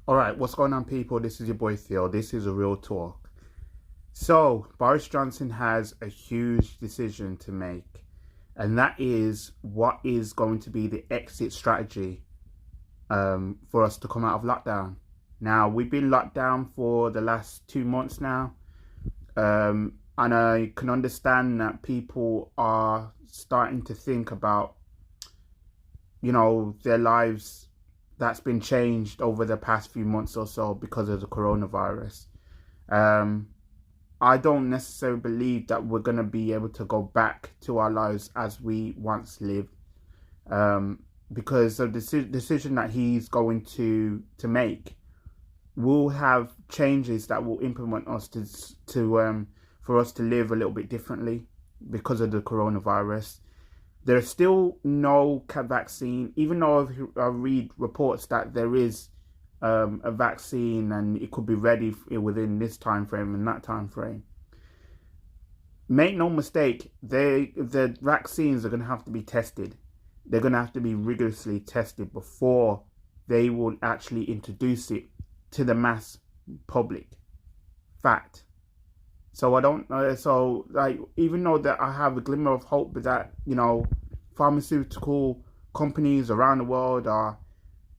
All right, what's going on, people? This is your boy Theo. This is a real talk. So, Boris Johnson has a huge decision to make, and that is what is going to be the exit strategy for us to come out of lockdown. Now, we've been locked down for the last 2 months now, and I can understand that people are starting to think about, their lives that's been changed over the past few months or so because of the coronavirus. Um, I don't necessarily believe that we're going to be able to go back to our lives as we once lived, because of the decision that he's going to make will have changes that will implement us to for us to live a little bit differently because of the coronavirus. There's still no vaccine, even though I read reports that there is a vaccine and it could be ready within this time frame and that time frame. Make no mistake, the vaccines are going to have to be tested. They're going to have to be rigorously tested before they will actually introduce it to the mass public. Fact. So I don't. So like, even though that I have a glimmer of hope that pharmaceutical companies around the world are,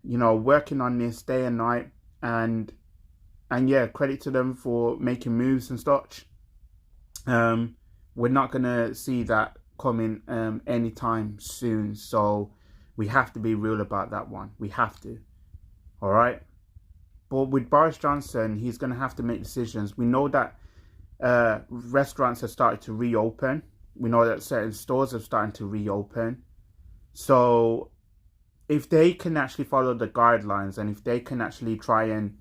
working on this day and night, and yeah, credit to them for making moves and such. We're not gonna see that coming anytime soon. So we have to be real about that one. We have to. All right. But with Boris Johnson, he's gonna have to make decisions. We know that restaurants have started to reopen. We know that certain stores have started to reopen. So if they can actually follow the guidelines, and if they can actually try and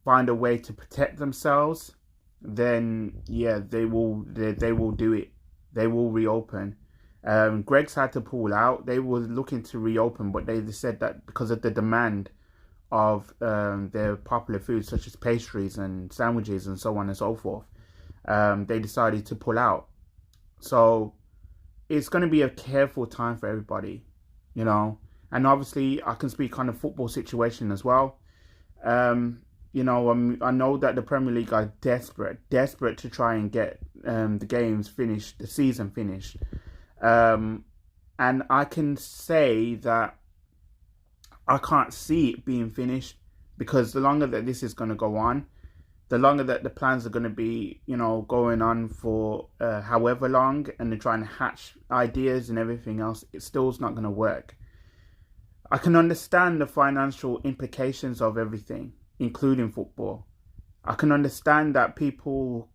find a way to protect themselves, then yeah, they will do it. They will reopen. Greg's had to pull out. They were looking to reopen, but they said that because of the demand of their popular foods such as pastries and sandwiches and so on and so forth, they decided to pull out. So it's going to be a careful time for everybody, and obviously I can speak on the football situation as well. I know that the Premier League are desperate to try and get the games finished, the season finished, and I can say that I can't see it being finished, because the longer that this is going to go on, the longer that the plans are going to be, going on for however long, and they're trying to hatch ideas and everything else, it still's not going to work. I can understand the financial implications of everything, including football. I can understand that people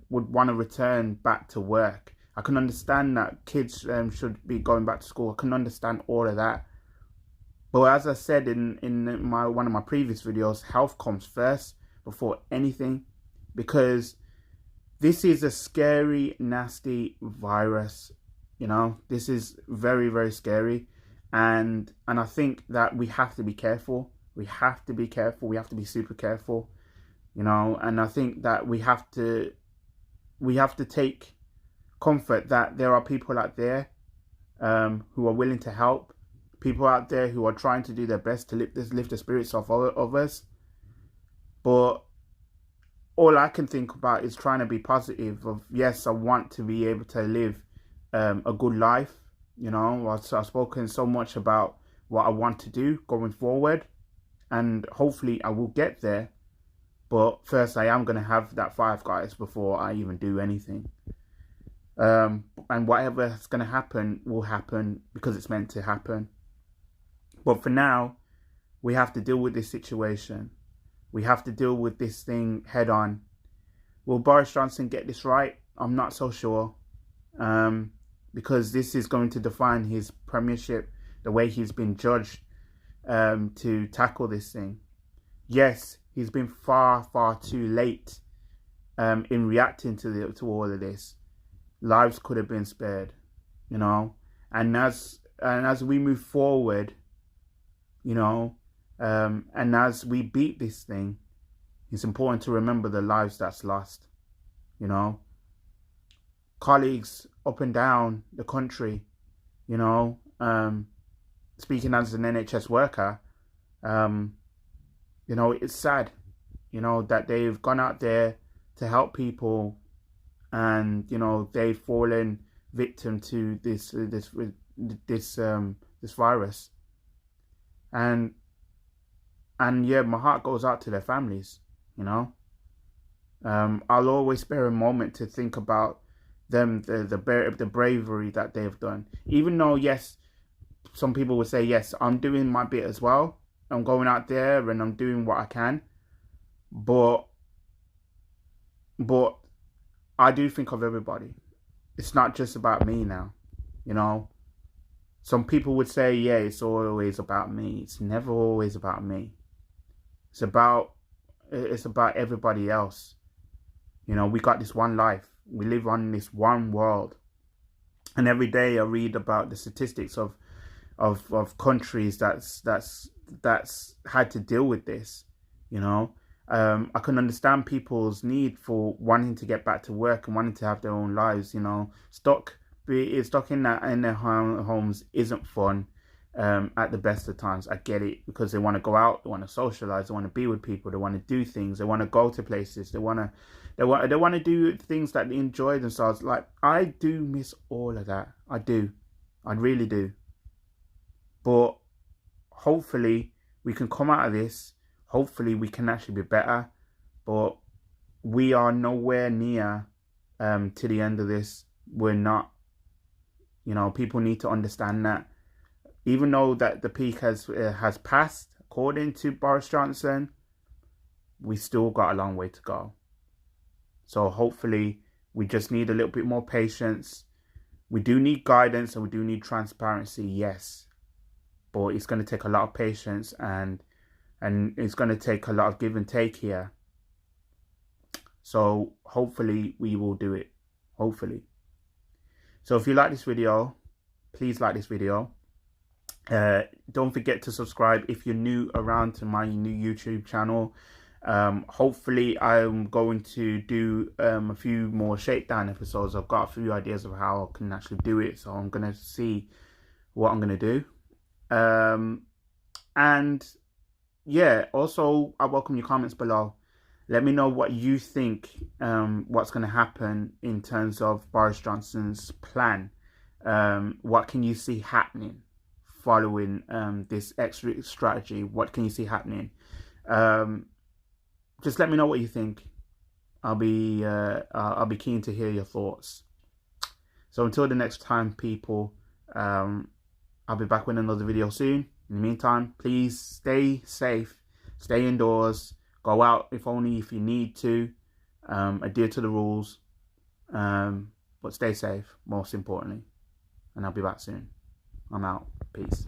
would want to return back to work. I can understand that kids should be going back to school. I can understand all of that. But as I said in one of my previous videos, health comes first before anything, because this is a scary, nasty virus. This is very, very scary, and I think that we have to be careful. We have to be careful. We have to be super careful. And I think that we have to take comfort that there are people out there who are willing to help. People out there who are trying to do their best to lift the spirits of us. But all I can think about is trying to be positive. Of yes, I want to be able to live a good life. I've spoken so much about what I want to do going forward, and hopefully I will get there. But first, I am going to have that Five Guys before I even do anything. And whatever is going to happen will happen because it's meant to happen. But for now, we have to deal with this situation. We have to deal with this thing head on. Will Boris Johnson get this right? I'm not so sure. Because this is going to define his premiership, the way he's been judged to tackle this thing. Yes, he's been far, far too late in reacting to all of this. Lives could have been spared, And as we move forward, and as we beat this thing, it's important to remember the lives that's lost. Colleagues up and down the country, speaking as an NHS worker, You know, it's sad, you know, that they've gone out there to help people, and you know they've fallen victim to this virus, and yeah, my heart goes out to their families. You know, I'll always spare a moment to think about them, the bravery that they've done. Even though, yes, some people would say, yes, I'm doing my bit as well. I'm going out there and I'm doing what I can, but I do think of everybody. It's not just about me now, you know. Some people would say, yeah, it's always about me. It's never always about me. It's about everybody else. You know, we got this one life. We live on this one world. And every day I read about the statistics of countries that's had to deal with this, you know. I can understand people's need for wanting to get back to work and wanting to have their own lives, you know. Stuck in their homes isn't fun at the best of times. I get it, because they want to go out, they want to socialize, they want to be with people, they want to do things, they want to go to places, they want to do things that they enjoy themselves. Like, I do miss all of that. I really do. But hopefully we can come out of this. Hopefully we can actually be better. But we are nowhere near to the end of this. We're not. You know, people need to understand that. Even though that the peak has passed, according to Boris Johnson, we still got a long way to go. So hopefully we just need a little bit more patience. We do need guidance and we do need transparency, yes. But it's going to take a lot of patience, and it's going to take a lot of give and take here. So hopefully we will do it. Hopefully. So if you like this video, please like this video. Don't forget to subscribe if you're new around to my new YouTube channel. Hopefully I'm going to do a few more shakedown episodes. I've got a few ideas of how I can actually do it, so I'm going to see what I'm going to do. And yeah, also I welcome your comments below. Let me know what you think, what's going to happen in terms of Boris Johnson's plan. What can you see happening following this extra strategy? What can you see happening? Just let me know what you think. I'll be keen to hear your thoughts. So until the next time, people, I'll be back with another video soon. In the meantime, please stay safe, stay indoors, go out if only if you need to, adhere to the rules, but stay safe, most importantly. And I'll be back soon. I'm out. Peace.